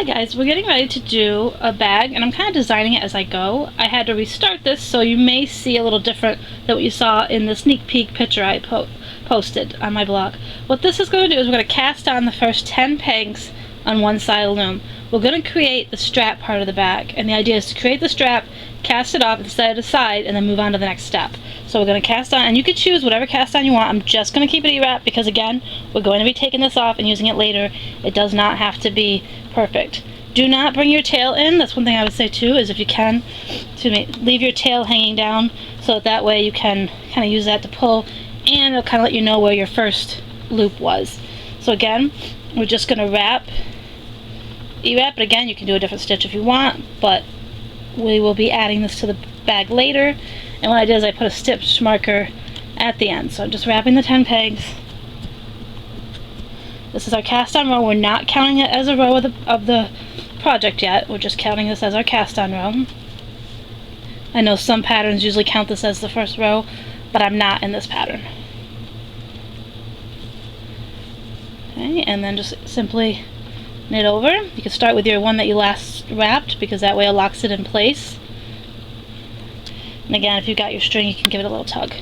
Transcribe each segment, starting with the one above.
Hi guys, we're getting ready to do a bag and I'm kind of designing it as I go. I had to restart this, so you may see a little different than what you saw in the sneak peek picture I posted on my blog. What this is going to do is we're going to cast on the first 10 pegs on one side of the loom. We're going to create the strap part of the bag, and the idea is to create the strap, cast it off and set it aside, and then move on to the next step. So we're going to cast on, and you can choose whatever cast on you want. I'm just going to keep it E-wrap because, again, we're going to be taking this off and using it later. It does not have to be perfect. Do not bring your tail in. That's one thing I would say too, is if you can, leave your tail hanging down so that way you can kind of use that to pull, and it'll kind of let you know where your first loop was. So again, we're just going to wrap, E-wrap, but again, you can do a different stitch if you want, but we will be adding this to the bag later. And what I did is I put a stitch marker at the end. So I'm just wrapping the 10 pegs. This is our cast on row. We're not counting it as a row of the project yet. We're just counting this as our cast on row. I know some patterns usually count this as the first row, but I'm not in this pattern. Okay, and then just simply knit over. You can start with your one that you last wrapped because that way it locks it in place. And again, if you've got your string, you can give it a little tug.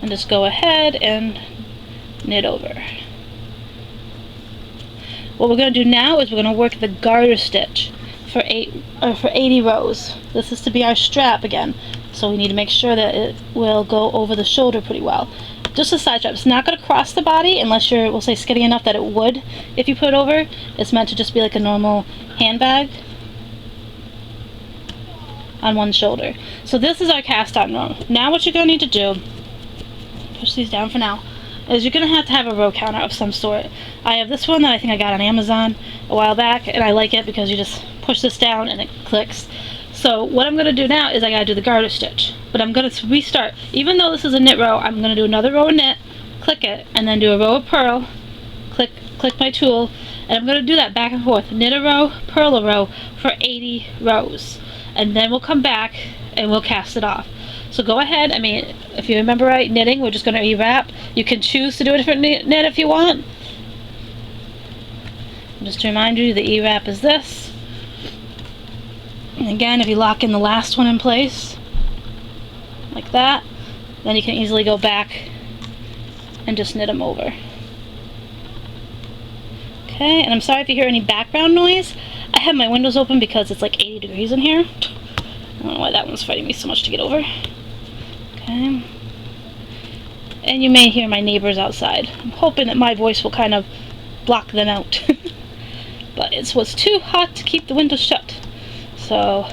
And just go ahead and knit over. What we're going to do now is we're going to work the garter stitch for 80 rows. This is to be our strap again, so we need to make sure that it will go over the shoulder pretty well. Just a side strap. It's not going to cross the body unless you're, we'll say, skinny enough that it would if you put it over. It's meant to just be like a normal handbag on one shoulder. So this is our cast on row. Now what you're going to need to do, push these down for now, is you're going to have a row counter of some sort. I have this one that I think I got on Amazon a while back, and I like it because you just push this down and it clicks. So what I'm going to do now is I got to do the garter stitch, but I'm going to restart. Even though this is a knit row, I'm going to do another row of knit, click it, and then do a row of purl, click my tool, and I'm going to do that back and forth, knit a row, purl a row for 80 rows, and then we'll come back and we'll cast it off. So go ahead. I mean, if you remember right, knitting, we're just going to E-wrap. You can choose to do a different knit if you want. Just to remind you, the E-wrap is this. And again, if you lock in the last one in place, like that, then you can easily go back and just knit them over. Okay, and I'm sorry if you hear any background noise. I have my windows open because it's like 80 degrees in here. I don't know why that one's fighting me so much to get over. Okay. And you may hear my neighbors outside. I'm hoping that my voice will kind of block them out. But it was too hot to keep the windows shut. So,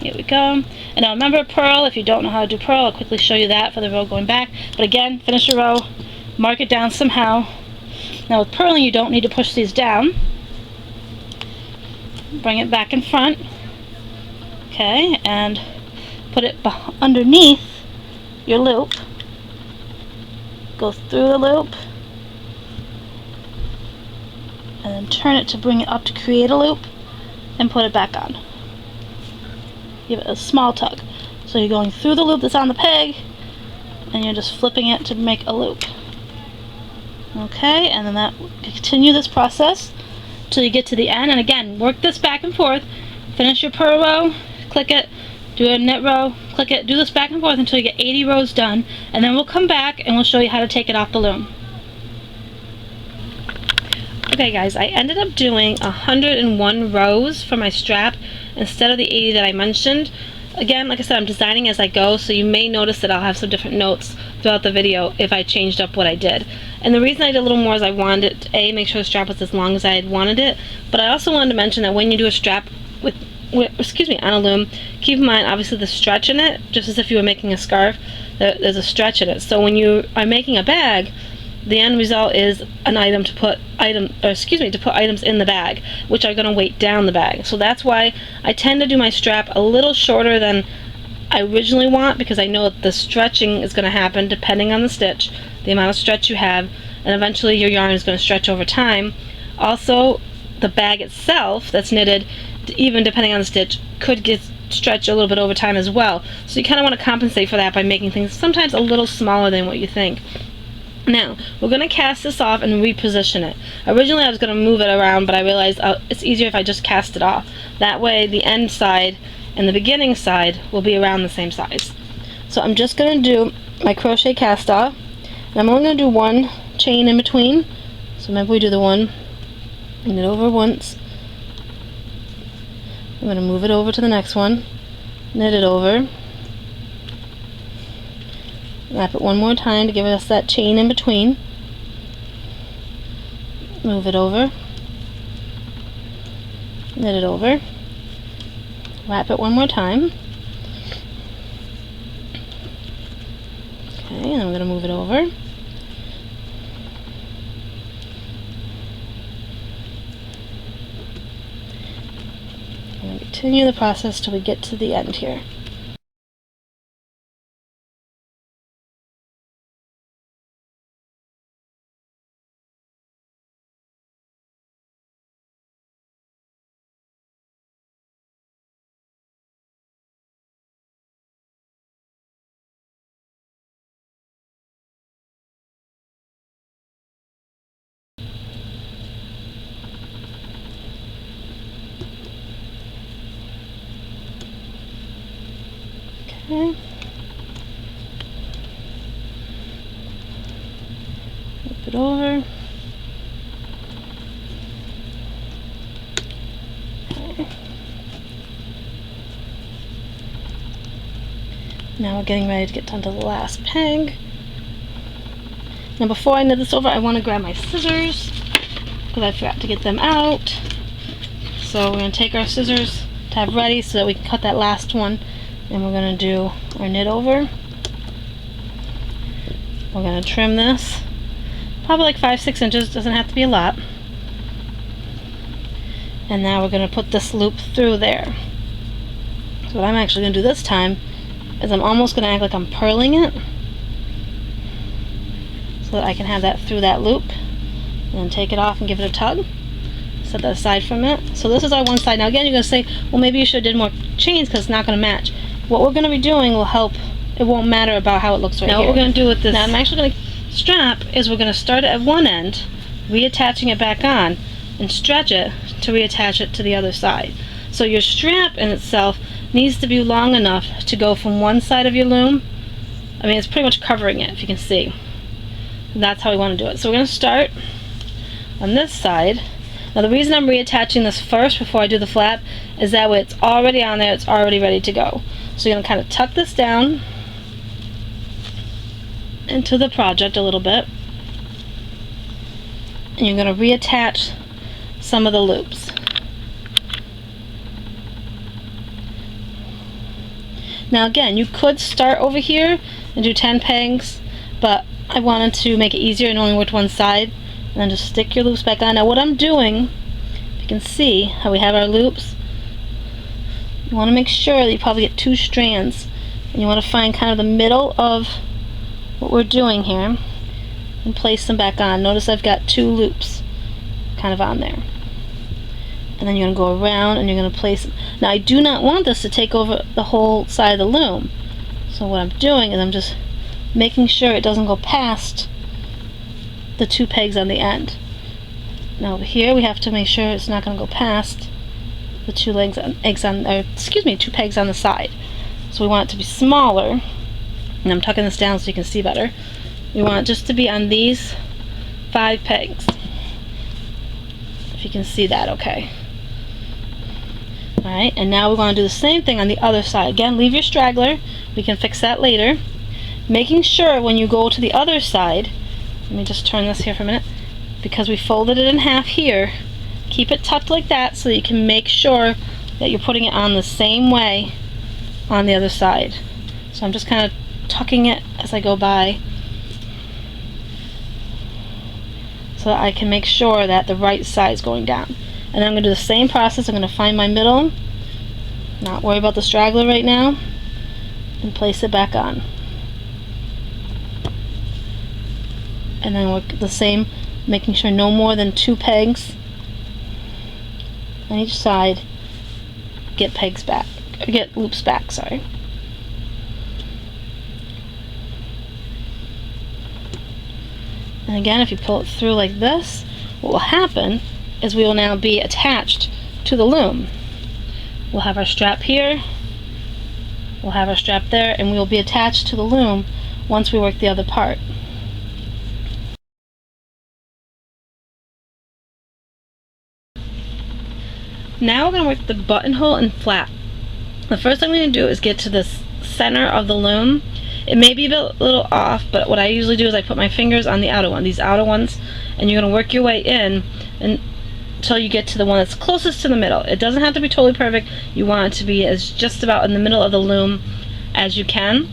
here we go. And now remember purl. If you don't know how to do purl, I'll quickly show you that for the row going back. But again, finish your row, mark it down somehow. Now with purling, you don't need to push these down. Bring it back in front. Okay, and put it underneath your loop. Go through the loop. And then turn it to bring it up to create a loop. And put it back on. Give it a small tug. So you're going through the loop that's on the peg, and you're just flipping it to make a loop. Okay, and then continue this process till you get to the end. And again, work this back and forth. Finish your purl row, click it, do a knit row, click it, do this back and forth until you get 80 rows done, and then we'll come back and we'll show you how to take it off the loom. Okay guys, I ended up doing 101 rows for my strap instead of the 80 that I mentioned. Again, like I said, I'm designing as I go, so you may notice that I'll have some different notes throughout the video if I changed up what I did. And the reason I did a little more is I wanted it to, make sure the strap was as long as I had wanted it, but I also wanted to mention that when you do a strap on a loom, keep in mind obviously the stretch in it, just as if you were making a scarf, there's a stretch in it. So when you are making a bag, the end result is an item to put items in the bag, which are going to weight down the bag. So that's why I tend to do my strap a little shorter than I originally want, because I know that the stretching is going to happen depending on the stitch, the amount of stretch you have, and eventually your yarn is going to stretch over time. Also, the bag itself that's knitted, even depending on the stitch, could get stretched a little bit over time as well. So you kind of want to compensate for that by making things sometimes a little smaller than what you think. Now, we're going to cast this off and reposition it. Originally I was going to move it around, but I realized it's easier if I just cast it off. That way the end side and the beginning side will be around the same size. So I'm just going to do my crochet cast off, and I'm only going to do one chain in between. So remember, we do the one, knit over once. I'm going to move it over to the next one, knit it over, wrap it one more time to give us that chain in between, move it over, knit it over, wrap it one more time. Okay, and I'm going to move it over. I'm going to continue the process till we get to the end here. Okay. Flip it over. Okay. Now we're getting ready to get down to the last peg. Now before I knit this over, I want to grab my scissors because I forgot to get them out. So we're going to take our scissors to have ready so that we can cut that last one. And we're going to do our knit over. We're going to trim this. Probably like 5-6 inches, doesn't have to be a lot. And now we're going to put this loop through there. So what I'm actually going to do this time is I'm almost going to act like I'm purling it, so that I can have that through that loop. And then take it off and give it a tug. Set that aside for a minute. So this is our one side. Now again, you're going to say, well, maybe you should have did more chains because it's not going to match. What we're going to be doing will help. It won't matter about how it looks right here. Now what we're going to do with this, now I'm actually going to strap, is we're going to start it at one end, reattaching it back on, and stretch it to reattach it to the other side. So your strap in itself needs to be long enough to go from one side of your loom. I mean, it's pretty much covering it, if you can see. And that's how we want to do it. So we're going to start on this side. Now the reason I'm reattaching this first before I do the flap is that way it's already on there, it's already ready to go. So you're going to kind of tuck this down into the project a little bit, and you're going to reattach some of the loops. Now again, you could start over here and do 10 pegs, but I wanted to make it easier and only work one side, and then just stick your loops back on. Now what I'm doing, if you can see how we have our loops, you want to make sure that you probably get 2 strands, and you want to find kind of the middle of what we're doing here and place them back on. Notice I've got 2 loops kind of on there, and then you're going to go around and you're going to place them. Now I do not want this to take over the whole side of the loom, so what I'm doing is I'm just making sure it doesn't go past the 2 pegs on the end. Now over here we have to make sure it's not going to go past the 2 pegs on the side. So we want it to be smaller, and I'm tucking this down so you can see better. We want it just to be on these 5 pegs. If you can see that okay. Alright, and now we're going to do the same thing on the other side. Again, leave your straggler. We can fix that later. Making sure when you go to the other side, let me just turn this here for a minute, because we folded it in half here, keep it tucked like that so that you can make sure that you're putting it on the same way on the other side. So I'm just kind of tucking it as I go by so that I can make sure that the right side is going down. And then I'm going to do the same process. I'm going to find my middle, not worry about the straggler right now, and place it back on. And then work the same, making sure no more than 2 pegs on each side. Get pegs back, or get loops back, sorry. And again, if you pull it through like this, what will happen is we will now be attached to the loom. We'll have our strap here, we'll have our strap there, and we will be attached to the loom once we work the other part. Now we're going to work the buttonhole and flap. The first thing I'm going to do is get to the center of the loom. It may be a little off, but what I usually do is I put my fingers on the outer one, these outer ones, and you're going to work your way in until you get to the one that's closest to the middle. It doesn't have to be totally perfect. You want it to be as just about in the middle of the loom as you can.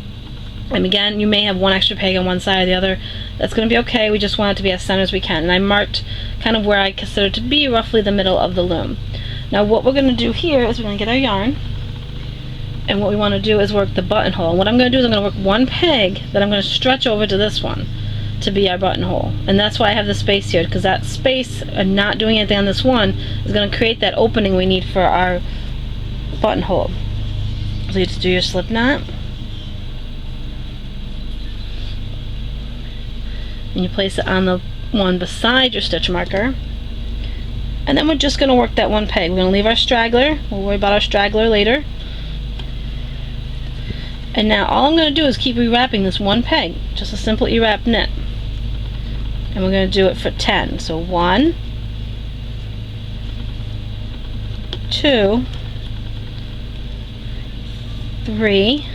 And again, you may have one extra peg on one side or the other. That's going to be okay. We just want it to be as center as we can. And I marked kind of where I consider to be roughly the middle of the loom. Now what we're going to do here is we're going to get our yarn, and what we want to do is work the buttonhole. And what I'm going to do is I'm going to work one peg that I'm going to stretch over to this one to be our buttonhole. And that's why I have the space here, because that space and not doing anything on this one is going to create that opening we need for our buttonhole. So you just do your slip knot, and you place it on the one beside your stitch marker. And then we're just going to work that one peg. We're going to leave our straggler. We'll worry about our straggler later. And now all I'm going to do is keep rewrapping this one peg. Just a simple E-wrap knit. And we're going to do it for 10. So 1, 2, 3,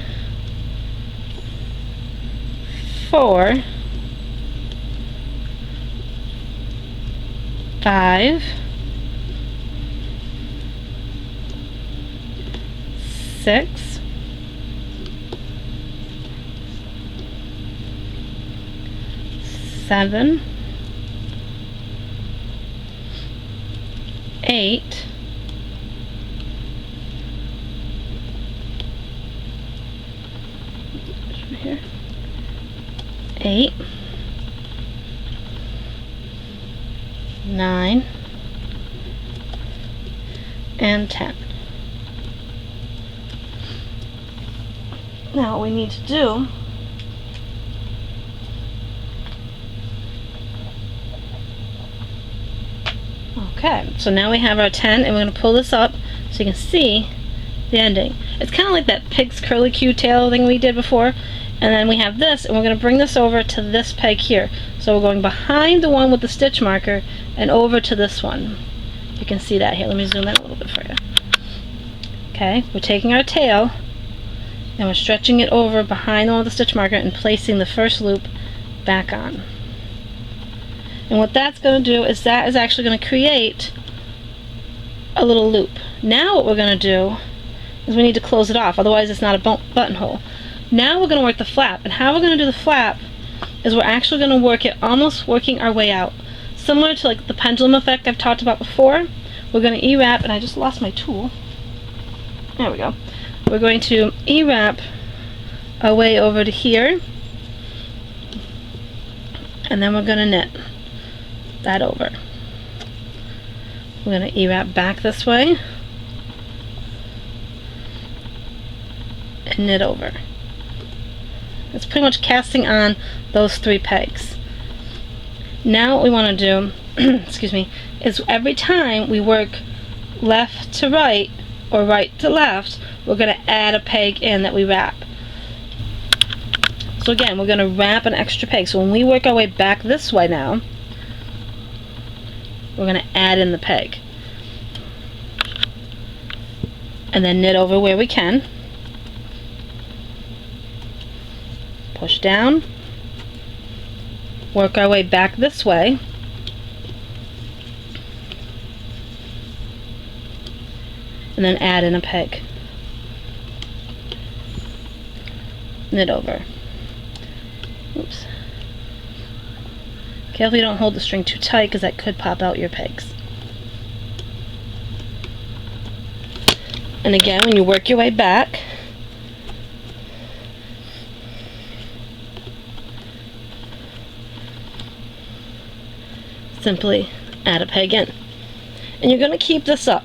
4, 5, 6, 7, 8, 8, 9, and 10. Now what we need to do okay, so now we have our 10, and we're going to pull this up so you can see the ending. It's kind of like that pig's curlicue tail thing we did before. And then we have this, and we're going to bring this over to this peg here. So we're going behind the one with the stitch marker and over to this one. You can see that here. Let me zoom in a little bit for you. Okay, we're taking our tail and we're stretching it over behind the one with the stitch marker and placing the first loop back on. And what that's going to do is that is actually going to create a little loop. Now what we're going to do is we need to close it off, otherwise it's not a buttonhole. Now we're going to work the flap, and how we're going to do the flap is we're actually going to work it almost working our way out. Similar to like the pendulum effect I've talked about before, we're going to E-wrap, and I just lost my tool. There we go. We're going to E-wrap our way over to here, and then we're going to knit that over. We're going to E-wrap back this way and knit over. It's pretty much casting on those 3 pegs. Now what we want to do excuse me, is every time we work left to right or right to left, we're going to add a peg in that we wrap. So again, we're going to wrap an extra peg. So when we work our way back this way now, we're going to add in the peg. And then knit over where we can. Push down, work our way back this way, and then add in a peg. Knit over. Oops. Careful you don't hold the string too tight, because that could pop out your pegs. And again, when you work your way back, simply add a peg in. And you're going to keep this up.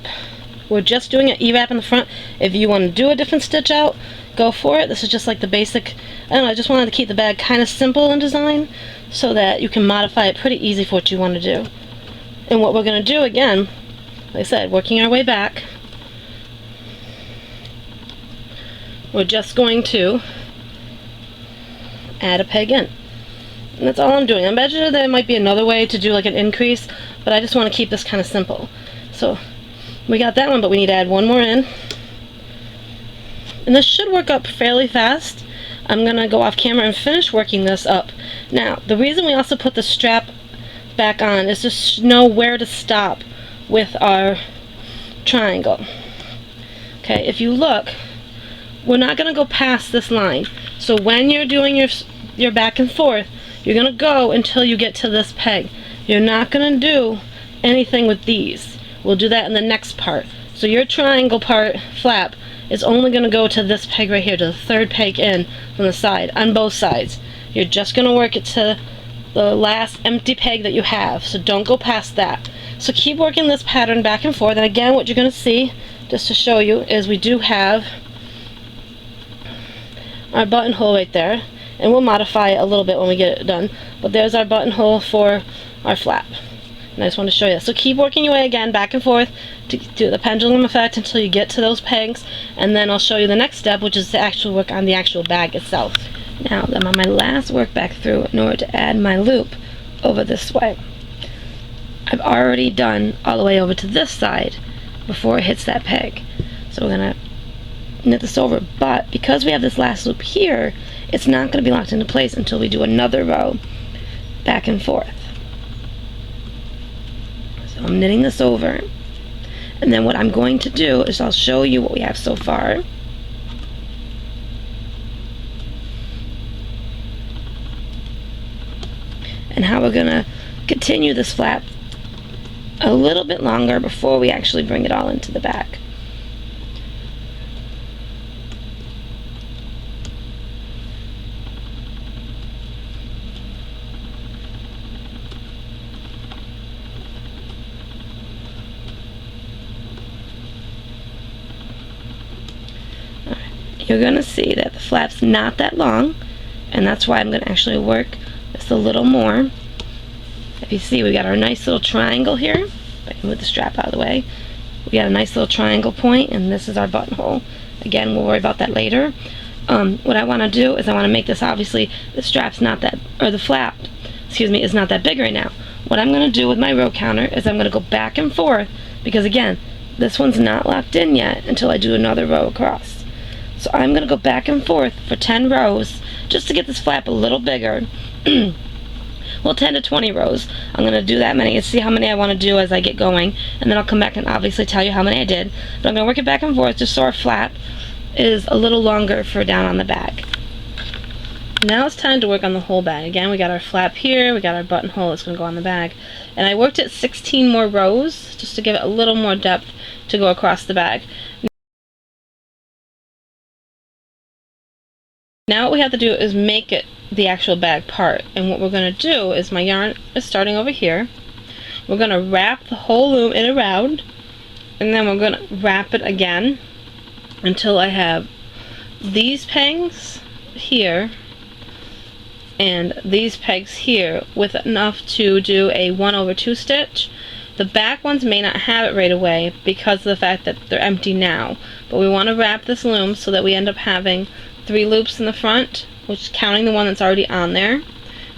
We're just doing an E-wrap in the front. If you want to do a different stitch out, go for it. This is just like the basic, I don't know, I just wanted to keep the bag kind of simple in design so that you can modify it pretty easy for what you want to do. And what we're going to do again, like I said, working our way back, we're just going to add a peg in. And that's all I'm doing. I bet there might be another way to do like an increase, but I just want to keep this kind of simple. So we got that one, but we need to add one more in. And this should work up fairly fast. I'm going to go off camera and finish working this up. Now, the reason we also put the strap back on is to know where to stop with our triangle. Okay, if you look, we're not going to go past this line. So when you're doing your back and forth, you're going to go until you get to this peg. You're not going to do anything with these. We'll do that in the next part. So your triangle part flap is only going to go to this peg right here, to the third peg in from the side, on both sides. You're just going to work it to the last empty peg that you have, so don't go past that. So keep working this pattern back and forth, and again what you're going to see, just to show you, is we do have our buttonhole right there, and we'll modify it a little bit when we get it done, but there's our buttonhole for our flap. And I just want to show you. So keep working your way again back and forth to do the pendulum effect until you get to those pegs, and then I'll show you the next step, which is to actually work on the actual bag itself. Now I'm on my last work back through in order to add my loop over this way. I've already done all the way over to this side before it hits that peg. So we're going to knit this over, but because we have this last loop here, it's not going to be locked into place until we do another row back and forth. So I'm knitting this over, and then what I'm going to do is I'll show you what we have so far. And how we're going to continue this flap a little bit longer before we actually bring it all into the bag. You're going to see that the flap's not that long, and that's why I'm going to actually work this a little more. If you see, we got our nice little triangle here. If I can move the strap out of the way. We got a nice little triangle point, and this is our buttonhole. Again, we'll worry about that later. What I want to do is I want to make this, obviously, the strap's not that, or the flap, excuse me, is not that big right now. What I'm going to do with my row counter is I'm going to go back and forth, because again, this one's not locked in yet until I do another row across. So I'm going to go back and forth for 10 rows just to get this flap a little bigger. Well, 10 to 20 rows. I'm going to do that many and see how many I want to do as I get going, and then I'll come back and obviously tell you how many I did. But I'm going to work it back and forth just so our flap is a little longer for down on the bag. Now it's time to work on the whole bag. Again, we got our flap here, we got our buttonhole that's going to go on the bag. And I worked it 16 more rows just to give it a little more depth to go across the bag. Now what we have to do is make it the actual bag part, and what we're going to do is my yarn is starting over here. We're going to wrap the whole loom in around, and then we're going to wrap it again until I have these pegs here and these pegs here with enough to do a 1/2 stitch. The back ones may not have it right away because of the fact that they're empty now, but we want to wrap this loom so that we end up having 3 loops in the front, which is counting the one that's already on there.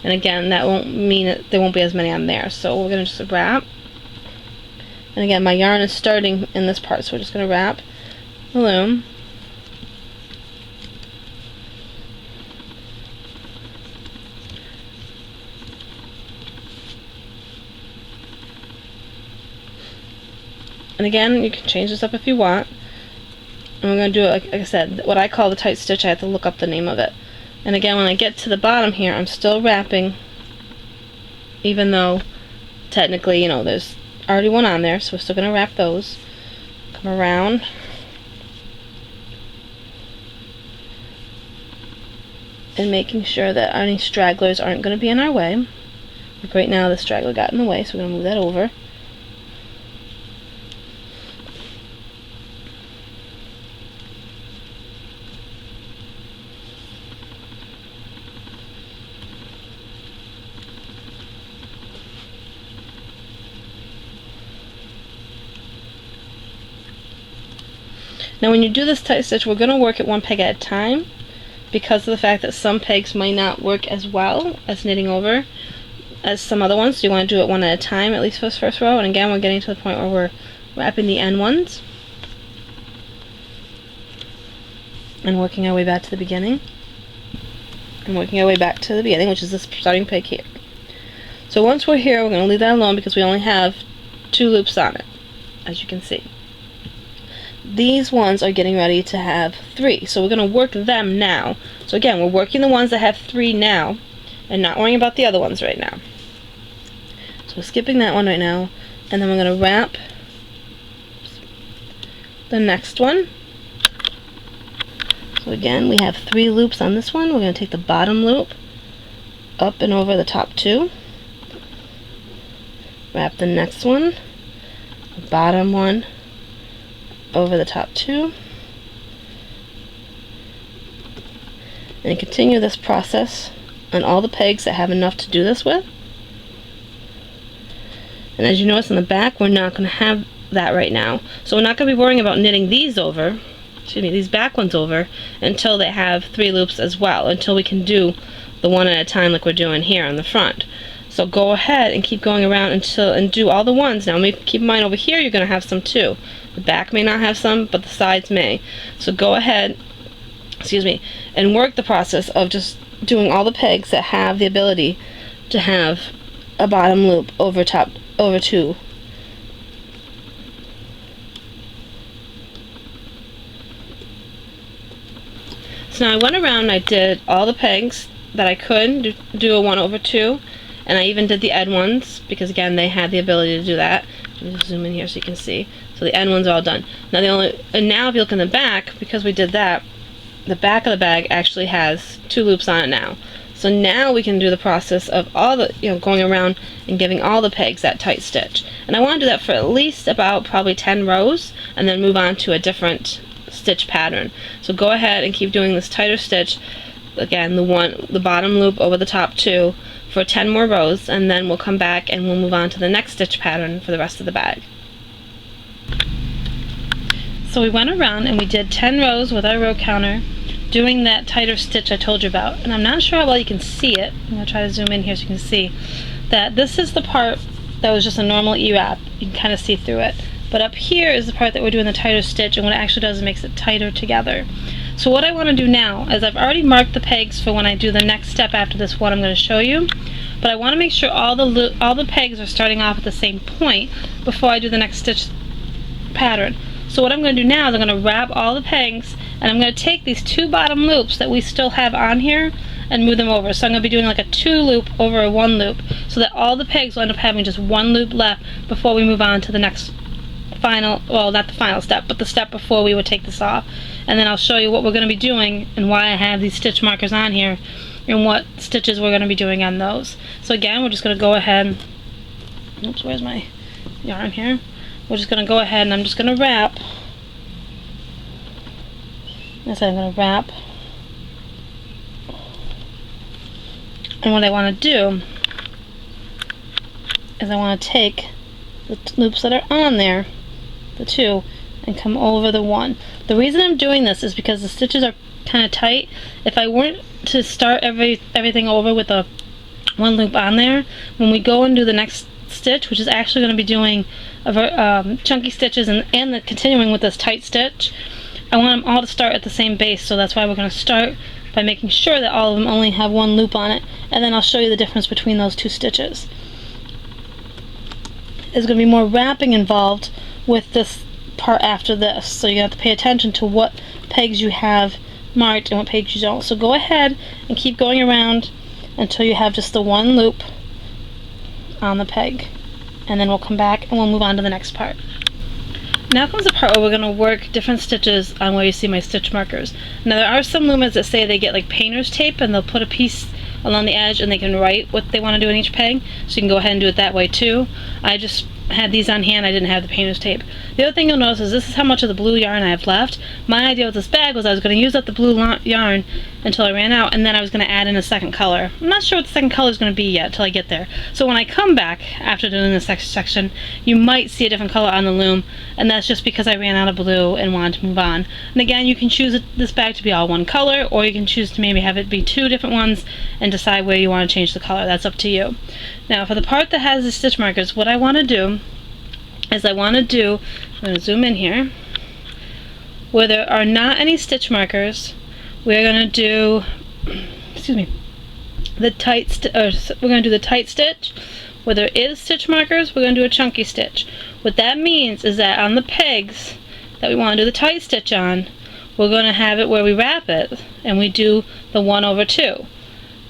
And again, that won't mean that there won't be as many on there. So we're going to just wrap. And again, my yarn is starting in this part, so we're just going to wrap the loom. And again, you can change this up if you want. And we're going to do it, like I said, what I call the tight stitch. I have to look up the name of it. And again, when I get to the bottom here, I'm still wrapping, even though technically, you know, there's already one on there, so we're still going to wrap those. Come around. And making sure that any stragglers aren't going to be in our way. Like right now, the straggler got in the way, so we're going to move that over. Now when you do this tight stitch, we're going to work it one peg at a time because of the fact that some pegs might not work as well as knitting over as some other ones. So you want to do it one at a time, at least for this first row. And again, we're getting to the point where we're wrapping the end ones and working our way back to the beginning. And working our way back to the beginning, which is this starting peg here. So once we're here, we're going to leave that alone because we only have 2 loops on it, as you can see. These ones are getting ready to have 3, so we're going to work them now. So again, we're working the ones that have 3 now, and not worrying about the other ones right now. So we're skipping that one right now, and then we're going to wrap the next one. So again, we have 3 loops on this one. We're going to take the bottom loop up and over the top 2. Wrap the next one, the bottom one, over the top 2. And continue this process on all the pegs that have enough to do this with. And as you notice in the back, we're not going to have that right now. So we're not going to be worrying about knitting these over, these back ones over, until they have 3 loops as well, until we can do the one at a time like we're doing here on the front. So go ahead and keep going around and do all the ones. Now keep in mind over here you're going to have some too. The back may not have some, but the sides may. So go ahead, and work the process of just doing all the pegs that have the ability to have a bottom loop over 2. So now I went around and I did all the pegs that I could do a 1/2, and I even did the end ones because again they had the ability to do that. Let me zoom in here so you can see. So the end ones are all done. Now now if you look in the back, because we did that, the back of the bag actually has 2 loops on it now. So now we can do the process of all the going around and giving all the pegs that tight stitch. And I want to do that for at least about probably 10 rows and then move on to a different stitch pattern. So go ahead and keep doing this tighter stitch. Again, the bottom loop over the top 2 for 10 more rows, and then we'll come back and we'll move on to the next stitch pattern for the rest of the bag. So we went around and we did 10 rows with our row counter doing that tighter stitch I told you about. And I'm not sure how well you can see it. I'm going to try to zoom in here so you can see that this is the part that was just a normal E-wrap. You can kind of see through it. But up here is the part that we're doing the tighter stitch, and what it actually does is it makes it tighter together. So what I want to do now is I've already marked the pegs for when I do the next step after this one I'm going to show you, but I want to make sure all the pegs are starting off at the same point before I do the next stitch pattern. So what I'm going to do now is I'm going to wrap all the pegs, and I'm going to take these 2 bottom loops that we still have on here and move them over. So I'm going to be doing like a 2 loop over a 1 loop so that all the pegs will end up having just 1 loop left before we move on to the next final, well, not the final step, but the step before we would take this off. And then I'll show you what we're going to be doing and why I have these stitch markers on here and what stitches we're going to be doing on those. So again, we're just going to go ahead, oops, where's my yarn here? We're just going to go ahead and I'm just going to wrap. I'm going to wrap. And what I want to do is I want to take the loops that are on there, the 2, and come over the 1. The reason I'm doing this is because the stitches are kind of tight. If I weren't to start everything over with a 1 loop on there, when we go and do the next stitch, which is actually going to be doing chunky stitches and continuing with this tight stitch, I want them all to start at the same base. So that's why we're going to start by making sure that all of them only have 1 loop on it, and then I'll show you the difference between those 2 stitches. There's going to be more wrapping involved with this part after this, so you're going to have to pay attention to what pegs you have marked and what pegs you don't. So go ahead and keep going around until you have just the 1 loop on the peg, and then we'll come back and we'll move on to the next part. Now comes the part where we're going to work different stitches on where you see my stitch markers. Now there are some loomers that say they get like painter's tape and they'll put a piece along the edge and they can write what they want to do in each peg, so you can go ahead and do it that way too. I just had these on hand, I didn't have the painter's tape. The other thing you'll notice is this is how much of the blue yarn I have left. My idea with this bag was I was going to use up the blue yarn until I ran out, and then I was going to add in a second color. I'm not sure what the second color is going to be yet until I get there. So when I come back after doing this next section, you might see a different color on the loom, and that's just because I ran out of blue and wanted to move on. And again, you can choose this bag to be all one color, or you can choose to maybe have it be two different ones and decide where you want to change the color. That's up to you. Now for the part that has the stitch markers, what I want to do is I'm going to zoom in here, where there are not any stitch markers, we're going to do, excuse me, the tight we're going to do the tight stitch. Where there is stitch markers, we're going to do a chunky stitch. What that means is that on the pegs that we want to do the tight stitch on, we're going to have it where we wrap it and we do the 1/2.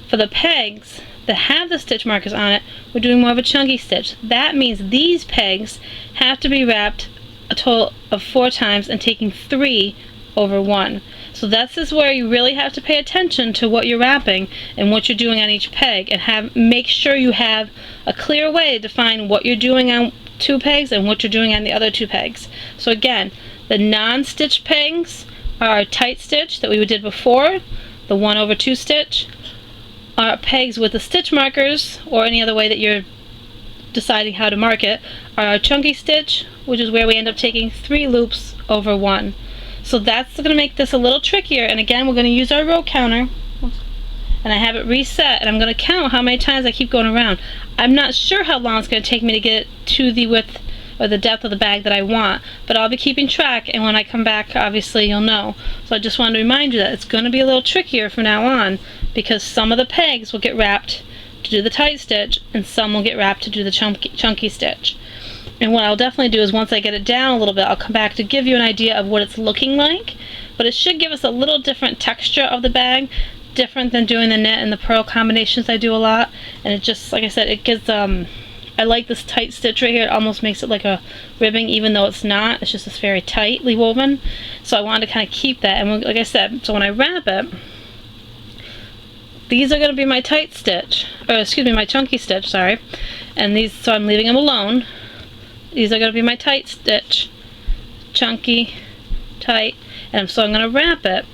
For the pegs that have the stitch markers on it, we're doing more of a chunky stitch. That means these pegs have to be wrapped a total of 4 times and taking 3/1. So that's just where you really have to pay attention to what you're wrapping and what you're doing on each peg, and make sure you have a clear way to define what you're doing on 2 pegs and what you're doing on the other 2 pegs. So again, the non-stitch pegs are our tight stitch that we did before, the 1/2 stitch. Our pegs with the stitch markers, or any other way that you're deciding how to mark it, are our chunky stitch, which is where we end up taking 3 loops over 1. So that's going to make this a little trickier, and again we're going to use our row counter, and I have it reset, and I'm going to count how many times I keep going around. I'm not sure how long it's going to take me to get to the width or the depth of the bag that I want, but I'll be keeping track, and when I come back obviously you'll know. So I just wanted to remind you that it's going to be a little trickier from now on, because some of the pegs will get wrapped to do the tight stitch and some will get wrapped to do the chunky stitch. And what I'll definitely do is once I get it down a little bit, I'll come back to give you an idea of what it's looking like, but it should give us a little different texture of the bag, different than doing the knit and the purl combinations I do a lot. And it just, like I said, it gives I like this tight stitch right here. It almost makes it like a ribbing, even though it's not. It's just this very tightly woven. So I wanted to kind of keep that. And like I said, so when I wrap it, these are going to be my tight stitch, or excuse me, my chunky stitch, sorry. And these, so I'm leaving them alone. These are going to be my tight stitch, chunky, tight, and so I'm going to wrap it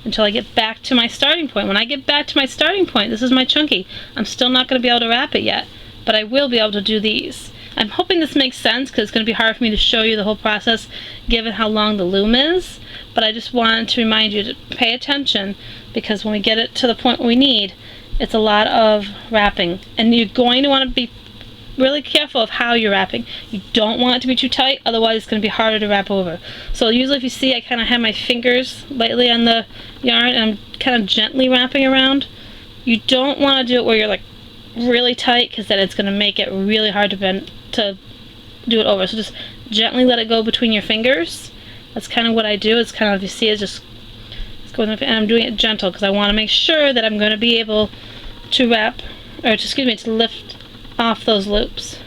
until I get back to my starting point. When I get back to my starting point, this is my chunky. I'm still not going to be able to wrap it yet, but I will be able to do these. I'm hoping this makes sense, because it's going to be hard for me to show you the whole process given how long the loom is, but I just wanted to remind you to pay attention, because when we get it to the point we need, it's a lot of wrapping, and you're going to want to be really careful of how you're wrapping. You don't want it to be too tight, otherwise it's going to be harder to wrap over. So usually if you see, I kind of have my fingers lightly on the yarn and I'm kind of gently wrapping around. You don't want to do it where you're like really tight, because then it's going to make it really hard to bend to do it over. So just gently let it go between your fingers. That's kind of what I do. It's kind of, you see, it's just going, and I'm doing it gentle because I want to make sure that I'm going to be able to wrap, or excuse me, to lift off those loops.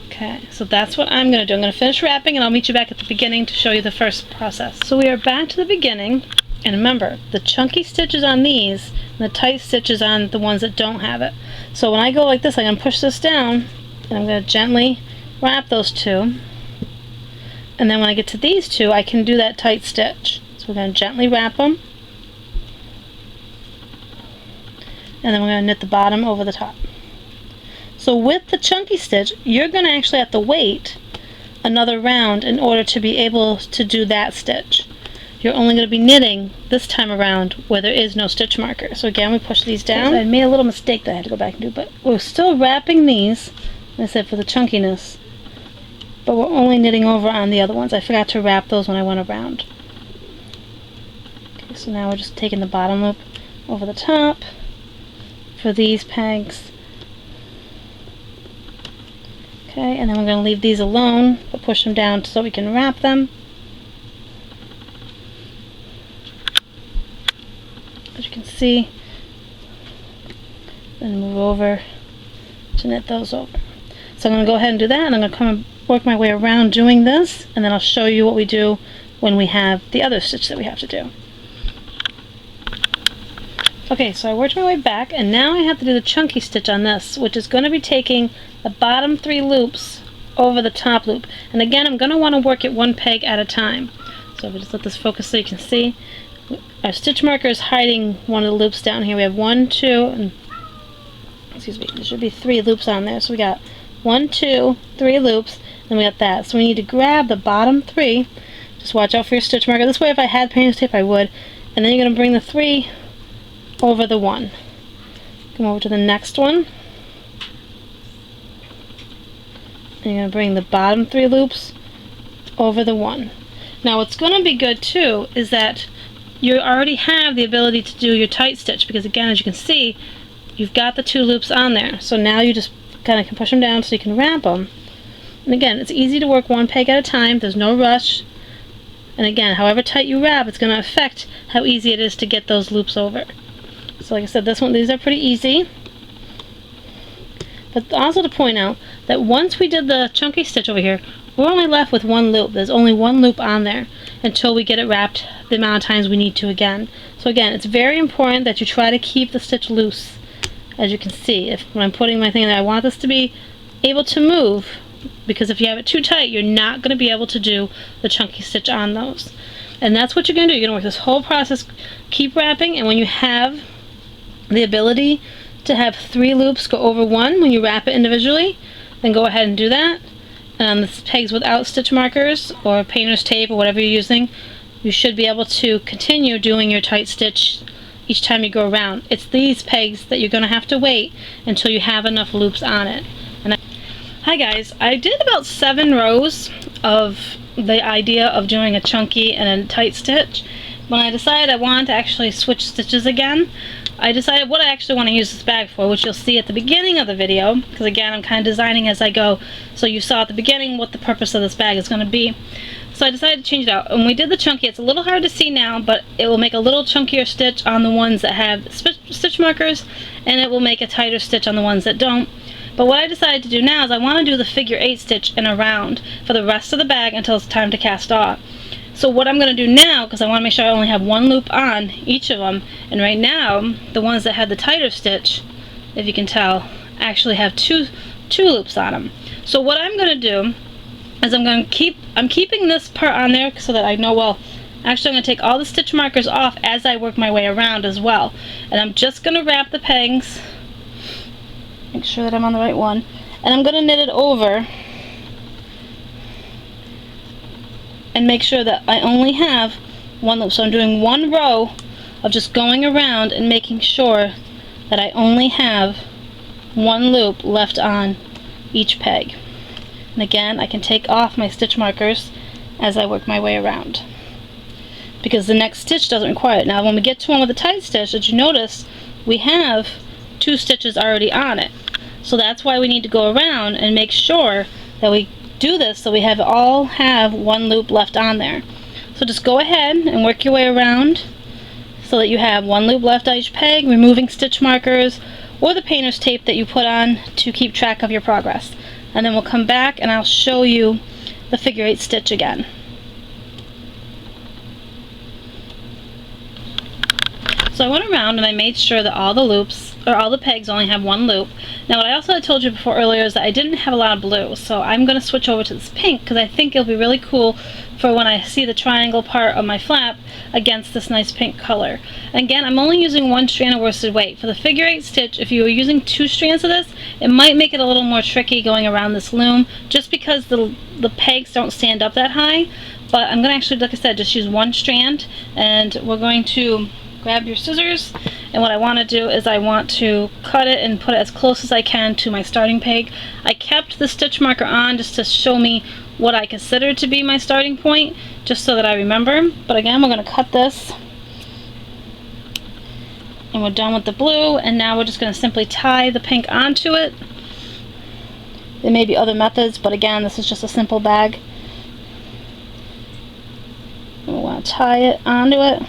Okay, so that's what I'm going to do. I'm going to finish wrapping and I'll meet you back at the beginning to show you the first process. So we are back to the beginning, and remember, the chunky stitches on these and the tight stitches on the ones that don't have it. So when I go like this, I'm going to push this down and I'm going to gently wrap those two, and then when I get to these two, I can do that tight stitch. So we're going to gently wrap them, and then we're going to knit the bottom over the top. So with the chunky stitch, you're going to actually have to wait another round in order to be able to do that stitch. You're only going to be knitting this time around where there is no stitch marker. So again, we push these down. I made a little mistake that I had to go back and do, but we're still wrapping these, like I said, for the chunkiness, but we're only knitting over on the other ones. I forgot to wrap those when I went around. Okay, so now we're just taking the bottom loop over the top for these pegs. Okay, and then we're going to leave these alone, but push them down so we can wrap them. As you can see, then move over to knit those over. So I'm going to go ahead and do that, and I'm going to come and work my way around doing this, and then I'll show you what we do when we have the other stitch that we have to do. Okay, so I worked my way back, and now I have to do the chunky stitch on this, which is going to be taking the bottom 3 loops over the top loop. And again, I'm going to want to work it 1 peg at a time. So if we just let this focus so you can see, our stitch marker is hiding one of the loops down here. We have 1, 2, and excuse me, there should be 3 loops on there. So we got 1, 2, 3 loops, and we got that. So we need to grab the bottom 3. Just watch out for your stitch marker. This way, if I had painter's tape, I would. And then you're going to bring the 3 over the 1. Come over to the next one. And you're going to bring the bottom 3 loops over the 1. Now what's going to be good too is that you already have the ability to do your tight stitch, because again, as you can see, you've got the 2 loops on there. So now you just kind of can push them down so you can wrap them. And again, it's easy to work 1 peg at a time. There's no rush. And again, however tight you wrap, it's going to affect how easy it is to get those loops over. So like I said, these are pretty easy. But also to point out that once we did the chunky stitch over here, we're only left with 1 loop. There's only 1 loop on there until we get it wrapped the amount of times we need to again. So again, it's very important that you try to keep the stitch loose. As you can see, when I'm putting my thing there, I want this to be able to move, because if you have it too tight, you're not going to be able to do the chunky stitch on those. And that's what you're going to do. You're going to work this whole process, keep wrapping, and when you have the ability to have 3 loops go over 1 when you wrap it individually, then go ahead and do that. And on the pegs without stitch markers or painter's tape or whatever you're using, you should be able to continue doing your tight stitch each time you go around. It's these pegs that you're going to have to wait until you have enough loops on it. Hi guys, I did about 7 rows of the idea of doing a chunky and a tight stitch. When I decided I wanted to actually switch stitches again, I decided what I actually want to use this bag for, which you'll see at the beginning of the video, because again, I'm kind of designing as I go, so you saw at the beginning what the purpose of this bag is going to be. So I decided to change it out. When we did the chunky, it's a little hard to see now, but it will make a little chunkier stitch on the ones that have stitch markers, and it will make a tighter stitch on the ones that don't. But what I decided to do now is I want to do the figure 8 stitch in a round for the rest of the bag until it's time to cast off. So what I'm going to do now, because I want to make sure I only have 1 loop on each of them, and right now the ones that had the tighter stitch, if you can tell, actually have two loops on them. So what I'm going to do is I'm keeping this part on there so that I know, well, actually I'm going to take all the stitch markers off as I work my way around as well. And I'm just going to wrap the pegs, make sure that I'm on the right one, and I'm going to knit it over and make sure that I only have 1 loop. So I'm doing 1 row of just going around and making sure that I only have 1 loop left on each peg. And again, I can take off my stitch markers as I work my way around, because the next stitch doesn't require it. Now when we get to one with a tight stitch, as you notice, we have 2 stitches already on it. So that's why we need to go around and make sure that we do this so we all have 1 loop left on there. So just go ahead and work your way around so that you have 1 loop left on each peg, removing stitch markers or the painter's tape that you put on to keep track of your progress. And then we'll come back and I'll show you the figure 8 stitch again. So I went around and I made sure that all the loops, or all the pegs, only have 1 loop. Now what I also had told you before earlier is that I didn't have a lot of blue, so I'm going to switch over to this pink because I think it'll be really cool for when I see the triangle part of my flap against this nice pink color. And again, I'm only using 1 strand of worsted weight. For the figure 8 stitch, if you were using 2 strands of this, it might make it a little more tricky going around this loom, just because the pegs don't stand up that high. But I'm going to actually, like I said, just use 1 strand, and we're going to grab your scissors, and what I want to do is I want to cut it and put it as close as I can to my starting peg. I kept the stitch marker on just to show me what I consider to be my starting point, just so that I remember. But again, we're going to cut this, and we're done with the blue, and now we're just going to simply tie the pink onto it. There may be other methods, but again, this is just a simple bag. And we want to tie it onto it.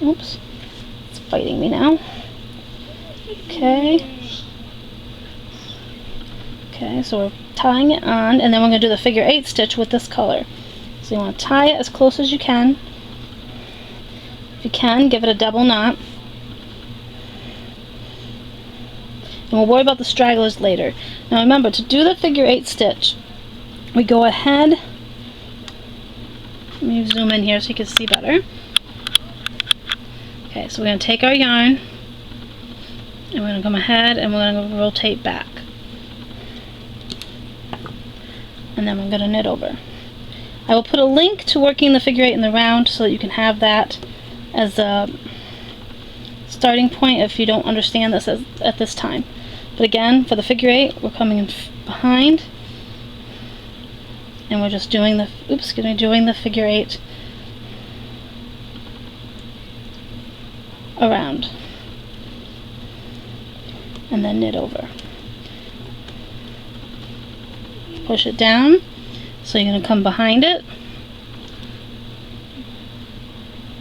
Oops, it's fighting me now. Okay. Okay, so we're tying it on, and then we're going to do the figure 8 stitch with this color. So you want to tie it as close as you can. If you can, give it a double knot. and we'll worry about the stragglers later. Now remember, to do the figure 8 stitch, we go ahead, let me zoom in here so you can see better. Okay, so we're going to take our yarn, and we're going to come ahead and we're going to rotate back. And then we're going to knit over. I will put a link to working the figure 8 in the round so that you can have that as a starting point if you don't understand this at this time. But again, for the figure 8, we're coming in behind, and we're just doing the doing the figure 8 around, and then knit over. Push it down, so you're going to come behind it,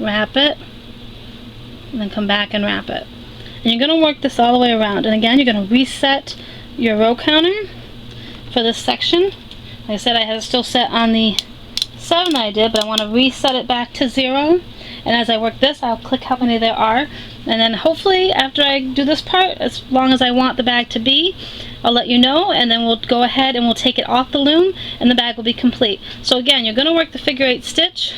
wrap it, and then come back and wrap it. And you're going to work this all the way around. And again, you're going to reset your row counter for this section. Like I said, I had it still set on the 7 that I did, but I want to reset it back to 0. And as I work this, I'll click how many there are. And then hopefully after I do this part, as long as I want the bag to be, I'll let you know, and then we'll go ahead and we'll take it off the loom, and the bag will be complete. So again, you're going to work the figure 8 stitch,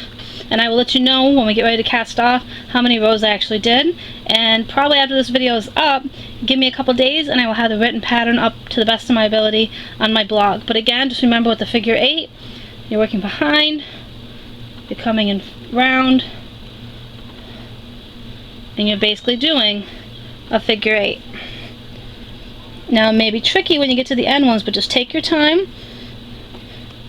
and I will let you know when we get ready to cast off how many rows I actually did. And probably after this video is up, give me a couple days and I will have the written pattern up to the best of my ability on my blog. But again, just remember with the figure 8, you're working behind, you're coming in round, and you're basically doing a figure 8. Now it may be tricky when you get to the end ones, but just take your time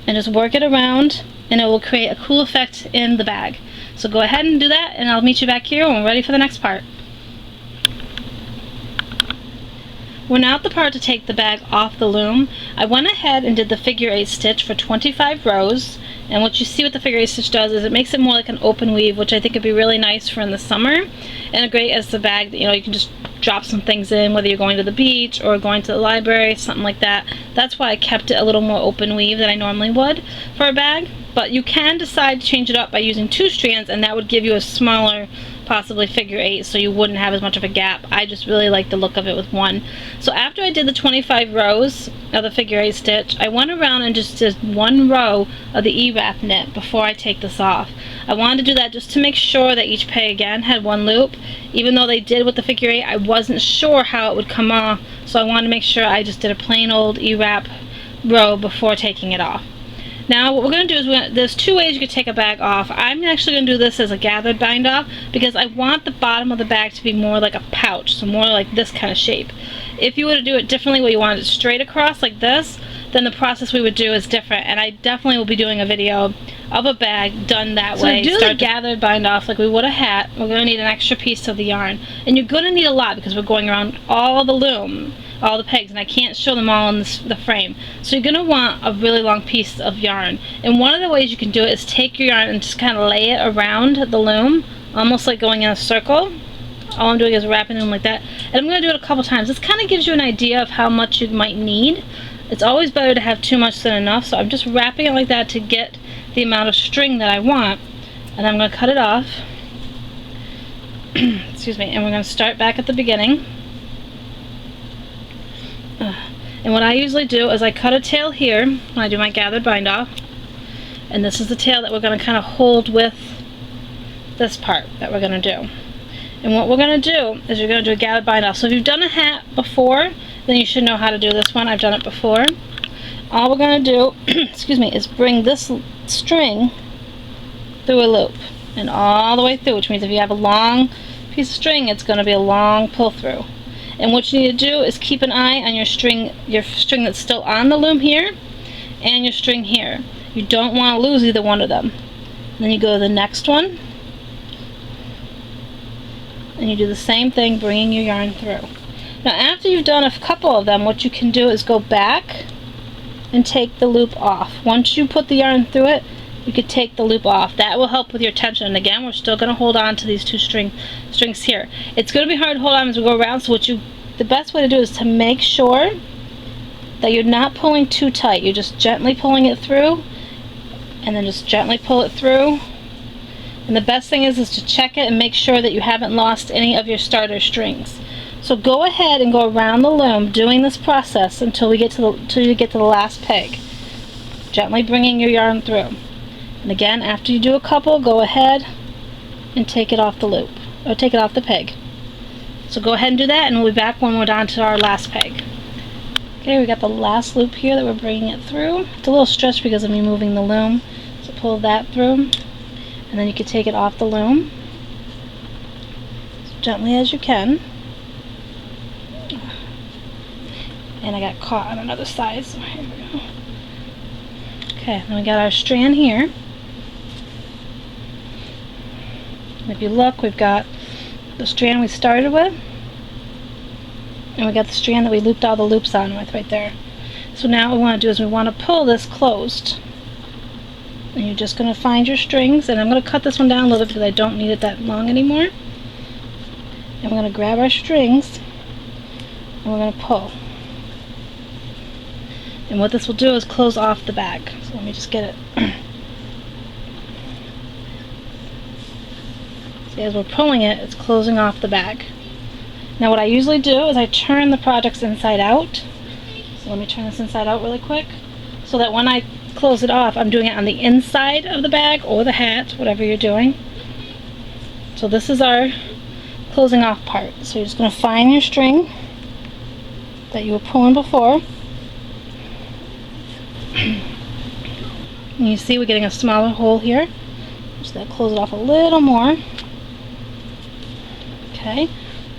and just work it around, and it will create a cool effect in the bag. So go ahead and do that, and I'll meet you back here when we're ready for the next part. We're now at the part to take the bag off the loom. I went ahead and did the figure 8 stitch for 25 rows, and what you see what the figure 8 stitch does is it makes it more like an open weave, which I think would be really nice for in the summer, and great as the bag that, you know, you can just drop some things in, whether you're going to the beach or going to the library, something like that. That's why I kept it a little more open weave than I normally would for a bag. But you can decide to change it up by using 2 strands, and that would give you a smaller, possibly figure 8, so you wouldn't have as much of a gap. I just really like the look of it with 1. So after I did the 25 rows of the figure 8 stitch, I went around and just did 1 row of the E-wrap knit before I take this off. I wanted to do that just to make sure that each peg again had 1 loop. Even though they did with the figure 8, I wasn't sure how it would come off, so I wanted to make sure I just did a plain old E-wrap row before taking it off. Now what we're going to do is there's 2 ways you could take a bag off. I'm actually going to do this as a gathered bind off because I want the bottom of the bag to be more like a pouch, so more like this kind of shape. If you were to do it differently where you want it straight across like this, then the process we would do is different, and I definitely will be doing a video of a bag done that way. So to do the gathered bind off like we would a hat, we're going to need an extra piece of the yarn, and you're going to need a lot because we're going around all the loom, all the pegs, and I can't show them all in the frame. So you're going to want a really long piece of yarn, and one of the ways you can do it is take your yarn and just kind of lay it around the loom, almost like going in a circle. All I'm doing is wrapping them like that, and I'm going to do it a couple times. This kind of gives you an idea of how much you might need. It's always better to have too much than enough, so I'm just wrapping it like that to get the amount of string that I want, and I'm going to cut it off. Excuse me, and we're going to start back at the beginning. And what I usually do is I cut a tail here when I do my gathered bind off, and this is the tail that we're going to kind of hold with this part that we're going to do. And what we're going to do is you're going to do a gathered bind off. So if you've done a hat before, then you should know how to do this one. I've done it before. All we're going to do excuse me, is bring this string through a loop and all the way through, which means if you have a long piece of string, it's going to be a long pull through. And what you need to do is keep an eye on your string that's still on the loom here and your string here. You don't want to lose either one of them. And then you go to the next one and you do the same thing, bringing your yarn through. Now after you've done a couple of them, what you can do is go back and take the loop off. Once you put the yarn through it, you could take the loop off. That will help with your tension. And again, we're still going to hold on to these 2 strings here. It's going to be hard to hold on as we go around, so the best way to do is to make sure that you're not pulling too tight. You're just gently pulling it through, and then just gently pull it through. And the best thing is to check it and make sure that you haven't lost any of your starter strings. So So go ahead and go around the loom doing this process until you get to the last peg. Gently bringing your yarn through. And again, after you do a couple, go ahead and take it off the loop, or take it off the peg. So go ahead and do that, and we'll be back when we're down to our last peg. Okay, we got the last loop here that we're bringing it through. It's a little stretched because of me moving the loom. So pull that through, and then you can take it off the loom as gently as you can. And I got caught on another side, so here we go. Okay, then we got our strand here. And if you look, we've got the strand we started with, and we got the strand that we looped all the loops on with right there. So now what we want to do is we want to pull this closed. And you're just going to find your strings, and I'm going to cut this one down a little bit because I don't need it that long anymore. And we're going to grab our strings, and we're going to pull. And what this will do is close off the bag. So let me just get it. See, as we're pulling it, it's closing off the bag. Now what I usually do is I turn the projects inside out. So let me turn this inside out really quick, so that when I close it off, I'm doing it on the inside of the bag or the hat, whatever you're doing. So this is our closing off part. So you're just going to find your string that you were pulling before. And you see we're getting a smaller hole here. Just gotta close it off a little more. Okay,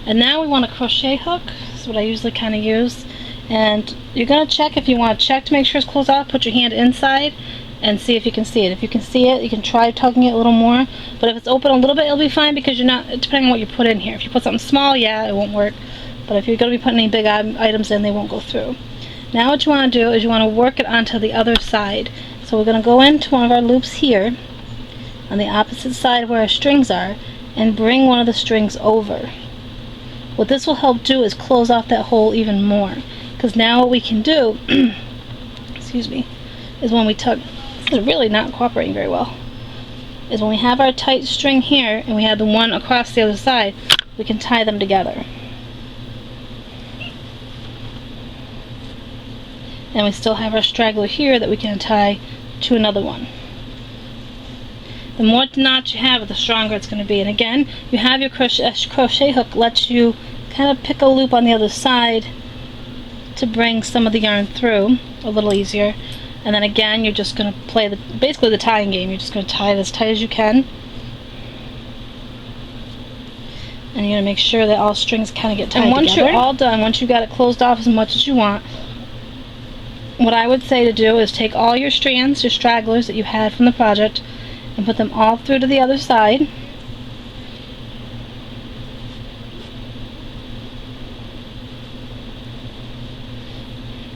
and now we want a crochet hook. That's what I usually kind of use. And you're gonna check, if you want to check to make sure it's closed off, put your hand inside and see if you can see it. If you can see it, you can try tugging it a little more. But if it's open a little bit, it'll be fine, because you're not, depending on what you put in here. If you put something small, yeah, it won't work. But if you're gonna be putting any big items in, they won't go through. Now what you want to do is you want to work it onto the other side. So we're going to go into one of our loops here on the opposite side where our strings are and bring one of the strings over. What this will help do is close off that hole even more, because now what we can do excuse me, is when we tug, this is really not cooperating very well, is when we have our tight string here and we have the one across the other side, we can tie them together. And we still have our straggler here that we can tie to another one. The more knots you have, the stronger it's going to be. And again, you have your crochet hook lets you kind of pick a loop on the other side to bring some of the yarn through a little easier. And then again, you're just going to play basically the tying game. You're just going to tie it as tight as you can. And you're going to make sure that all strings kind of get tied together. And once you're all done, once you got it closed off as much as you want, what I would say to do is take all your strands, your stragglers that you had from the project, and put them all through to the other side.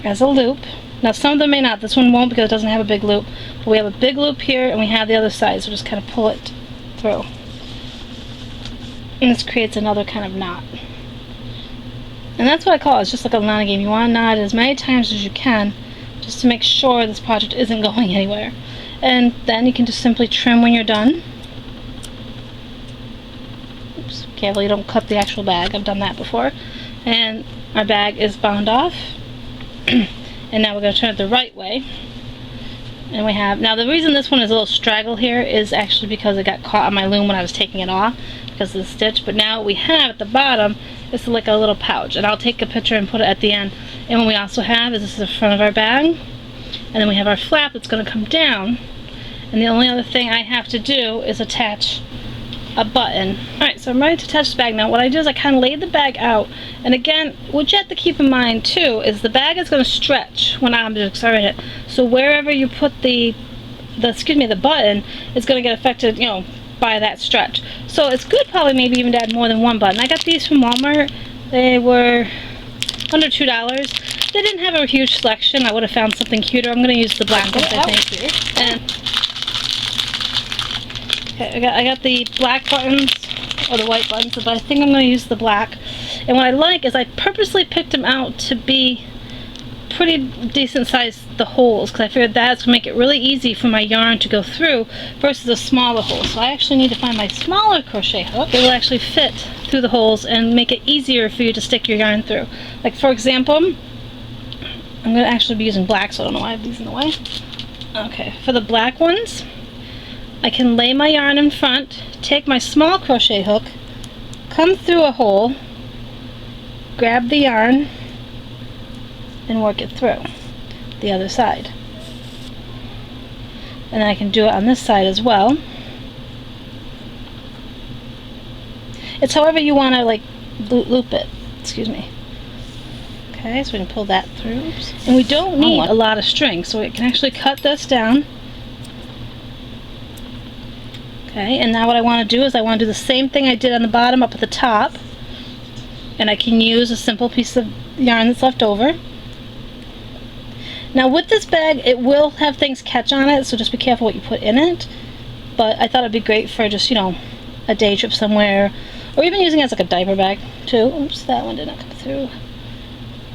As a loop. Now some of them may not. This one won't because it doesn't have a big loop. But we have a big loop here and we have the other side, so just kind of pull it through. And this creates another kind of knot. And that's what I call it. It's just like a knotting game. You want to knot it as many times as you can, just to make sure this project isn't going anywhere. And then you can just simply trim when you're done. Oops, careful you don't cut the actual bag. I've done that before. And our bag is bound off. And now we're going to turn it the right way. And we have, now the reason this one is a little straggle here is actually because it got caught on my loom when I was taking it off because of the stitch. But now what we have at the bottom is like a little pouch, and I'll take a picture and put it at the end. And what we also have is, this is the front of our bag, and then we have our flap that's going to come down, and the only other thing I have to do is attach a button. Alright, so I'm ready to attach the bag now. What I do is I kind of laid the bag out, and again, what you have to keep in mind too is the bag is going to stretch when objects are in it. So wherever you put the button is going to get affected, you know, by that stretch. So it's good probably maybe even to add more than one button. I got these from Walmart. They were under $2. They didn't have a huge selection. I would have found something cuter. I'm going to use the black ones, I think. And okay, I got the black buttons, or the white buttons, but I think I'm going to use the black. And what I like is I purposely picked them out to be pretty decent size the holes, because I figured that's going to make it really easy for my yarn to go through versus a smaller hole. So I actually need to find my smaller crochet hook. It will actually fit through the holes and make it easier for you to stick your yarn through. Like for example, I'm going to actually be using black, so I don't know why I have these in the way. Okay, for the black ones, I can lay my yarn in front, take my small crochet hook, come through a hole, grab the yarn, and work it through the other side. And then I can do it on this side as well. It's however you want to like loop it. Excuse me. Okay, so we can pull that through. Oops. And we don't need a lot of string, so we can actually cut this down. Okay, and now what I want to do is I want to do the same thing I did on the bottom up at the top. And I can use a simple piece of yarn that's left over. Now with this bag, it will have things catch on it, so just be careful what you put in it. But I thought it'd be great for just, you know, a day trip somewhere, or even using it as like a diaper bag too. Oops, that one didn't come through.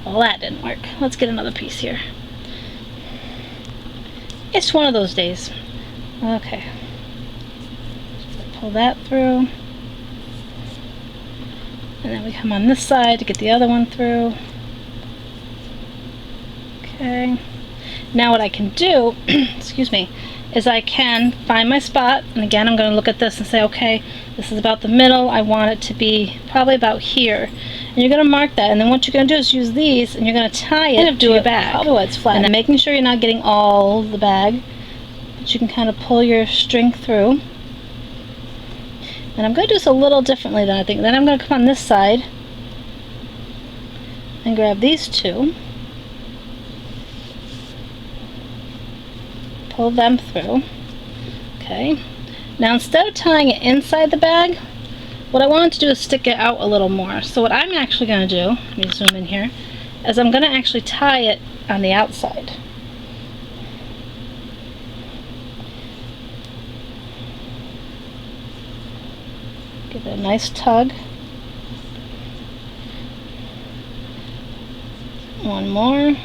Well, that didn't work. Let's get another piece here. It's one of those days. Okay. Pull that through. And then we come on this side to get the other one through. Okay. Now what I can do, excuse me, is I can find my spot, and again I'm going to look at this and say, okay, this is about the middle, I want it to be probably about here. And you're going to mark that, and then what you're going to do is use these, and you're going to tie it to your bag. Probably where it's flat. And then making sure you're not getting all the bag, but you can kind of pull your string through. And I'm going to do this a little differently than I think. Then I'm going to come on this side and grab these two. Pull them through. Okay. Now instead of tying it inside the bag, what I wanted to do is stick it out a little more. So what I'm actually going to do, let me zoom in here, is I'm going to actually tie it on the outside. Give it a nice tug. One more.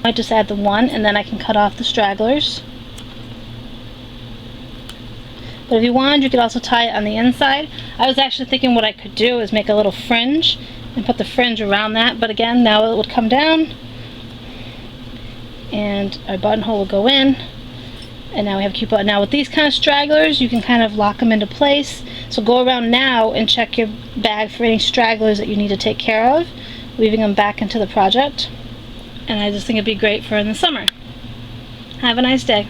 I just add the one, and then I can cut off the stragglers. But if you wanted, you could also tie it on the inside. I was actually thinking what I could do is make a little fringe and put the fringe around that, but again, now it would come down and our buttonhole will go in, and now we have a cute button. Now with these kind of stragglers, you can kind of lock them into place. So go around now and check your bag for any stragglers that you need to take care of, weaving them back into the project. And I just think it'd be great for in the summer. Have a nice day.